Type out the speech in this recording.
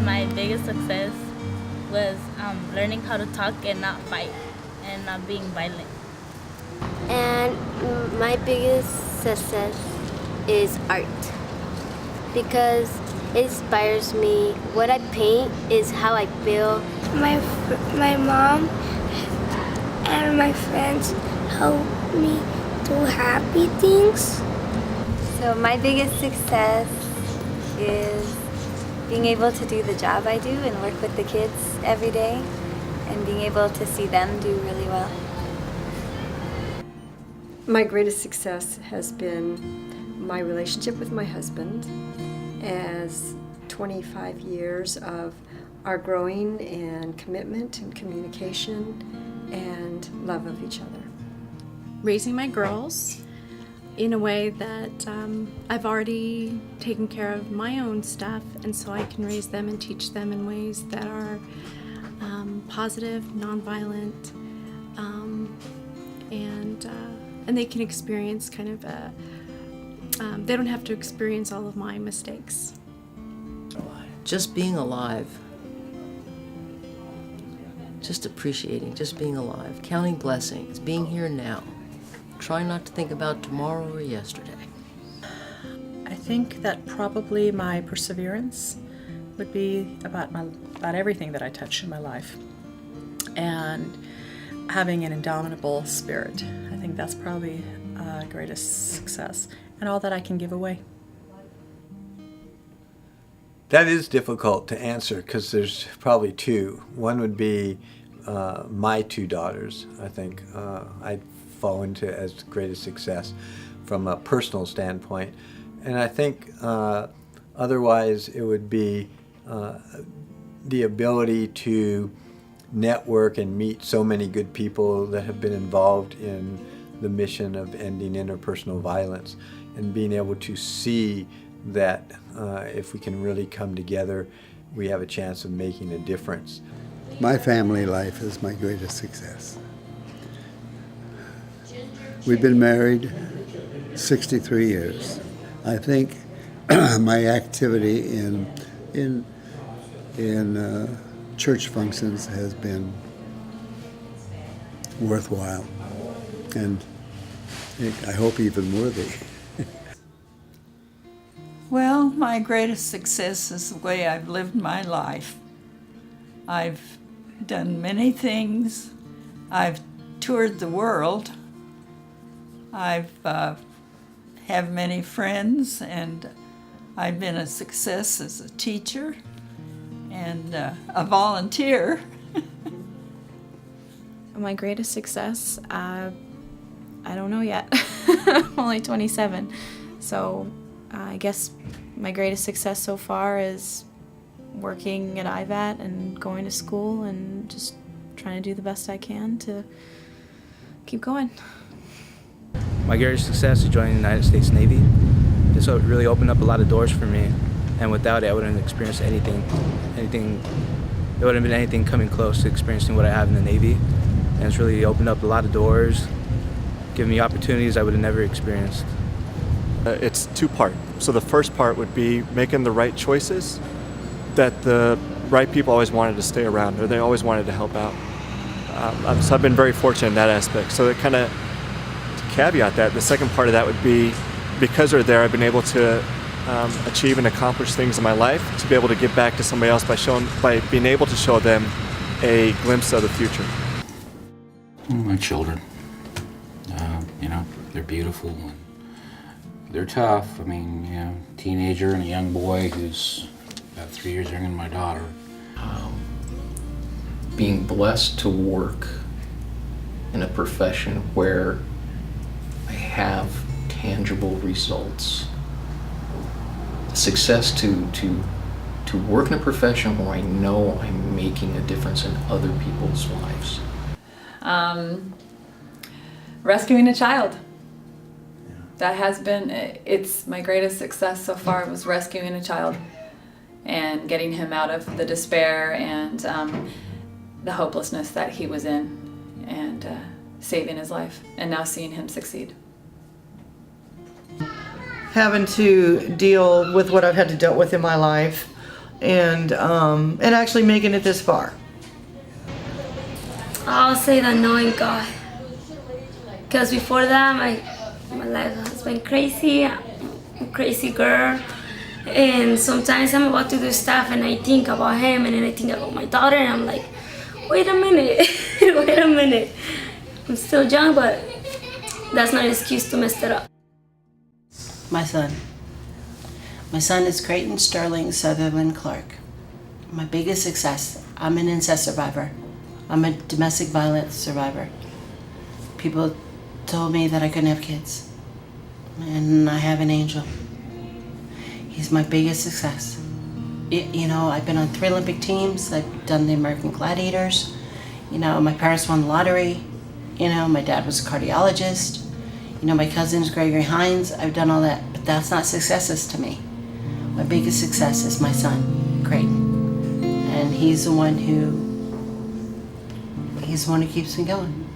my biggest success was learning how to talk and not fight and not being violent. And my biggest success is art because it inspires me. What I paint is how I feel. My mom and my friends help me do happy things. So my biggest success is being able to do the job I do and work with the kids every day and being able to see them do really well. My greatest success has been my relationship with my husband, as 25 years of our growing and commitment and communication and love of each other. Raising my girls in a way that I've already taken care of my own stuff, and so I can raise them and teach them in ways that are positive, nonviolent, and they can experience kind of they don't have to experience all of my mistakes. Just being alive. Just appreciating, just being alive, counting blessings, being here now. Trying not to think about tomorrow or yesterday. I think that probably my perseverance would be about everything that I touch in my life, and having an indomitable spirit. I think that's probably greatest success, and all that I can give away. That is difficult to answer because there's probably two. One would be my two daughters. I think I'd fall into as greatest success from a personal standpoint. And I think otherwise it would be the ability to network and meet so many good people that have been involved in the mission of ending interpersonal violence, and being able to see that if we can really come together, we have a chance of making a difference. My family life is my greatest success. We've been married 63 years. I think my activity in church functions has been worthwhile, and I hope even worthy. Well, my greatest success is the way I've lived my life. I've done many things. I've toured the world. I've have many friends, and I've been a success as a teacher and a volunteer. My greatest success, I don't know yet. I'm only 27, so I guess my greatest success so far is working at IVAT and going to school and just trying to do the best I can to keep going. My greatest success is joining the United States Navy. This really opened up a lot of doors for me, and without it I wouldn't have experienced anything. There wouldn't have been anything coming close to experiencing what I have in the Navy, and it's really opened up a lot of doors, given me opportunities I would have never experienced. It's two-part. So the first part would be making the right choices that the right people always wanted to stay around, or they always wanted to help out. So I've been very fortunate in that aspect. So that kind of, to caveat that, the second part of that would be, because they're there, I've been able to achieve and accomplish things in my life, to be able to give back to somebody else by being able to show them a glimpse of the future. My children, they're beautiful and they're tough. I mean, teenager and a young boy who's about 3 years younger than my daughter. Being blessed to work in a profession where I have tangible results. Success to work in a profession where I know I'm making a difference in other people's lives. Rescuing a child. That has been, it's my greatest success so far, was rescuing a child and getting him out of the despair and the hopelessness that he was in, and saving his life, and now seeing him succeed. Having to deal with what I've had to deal with in my life, and actually making it this far? I'll say that knowing God. Because before that, my life has been crazy. I'm a crazy girl. And sometimes I'm about to do stuff and I think about him and then I think about my daughter and I'm like, wait a minute, wait a minute. I'm still young, but that's not an excuse to mess it up. My son. My son is Creighton Sterling Sutherland Clark. My biggest success, I'm an incest survivor. I'm a domestic violence survivor. People told me that I couldn't have kids. And I have an angel. He's my biggest success. You know, I've been on 3 Olympic teams. I've done the American Gladiators. You know, my parents won the lottery. You know, my dad was a cardiologist. You know, my cousin's Gregory Hines. I've done all that, but that's not successes to me. My biggest success is my son, Creighton. And he's the one who keeps me going.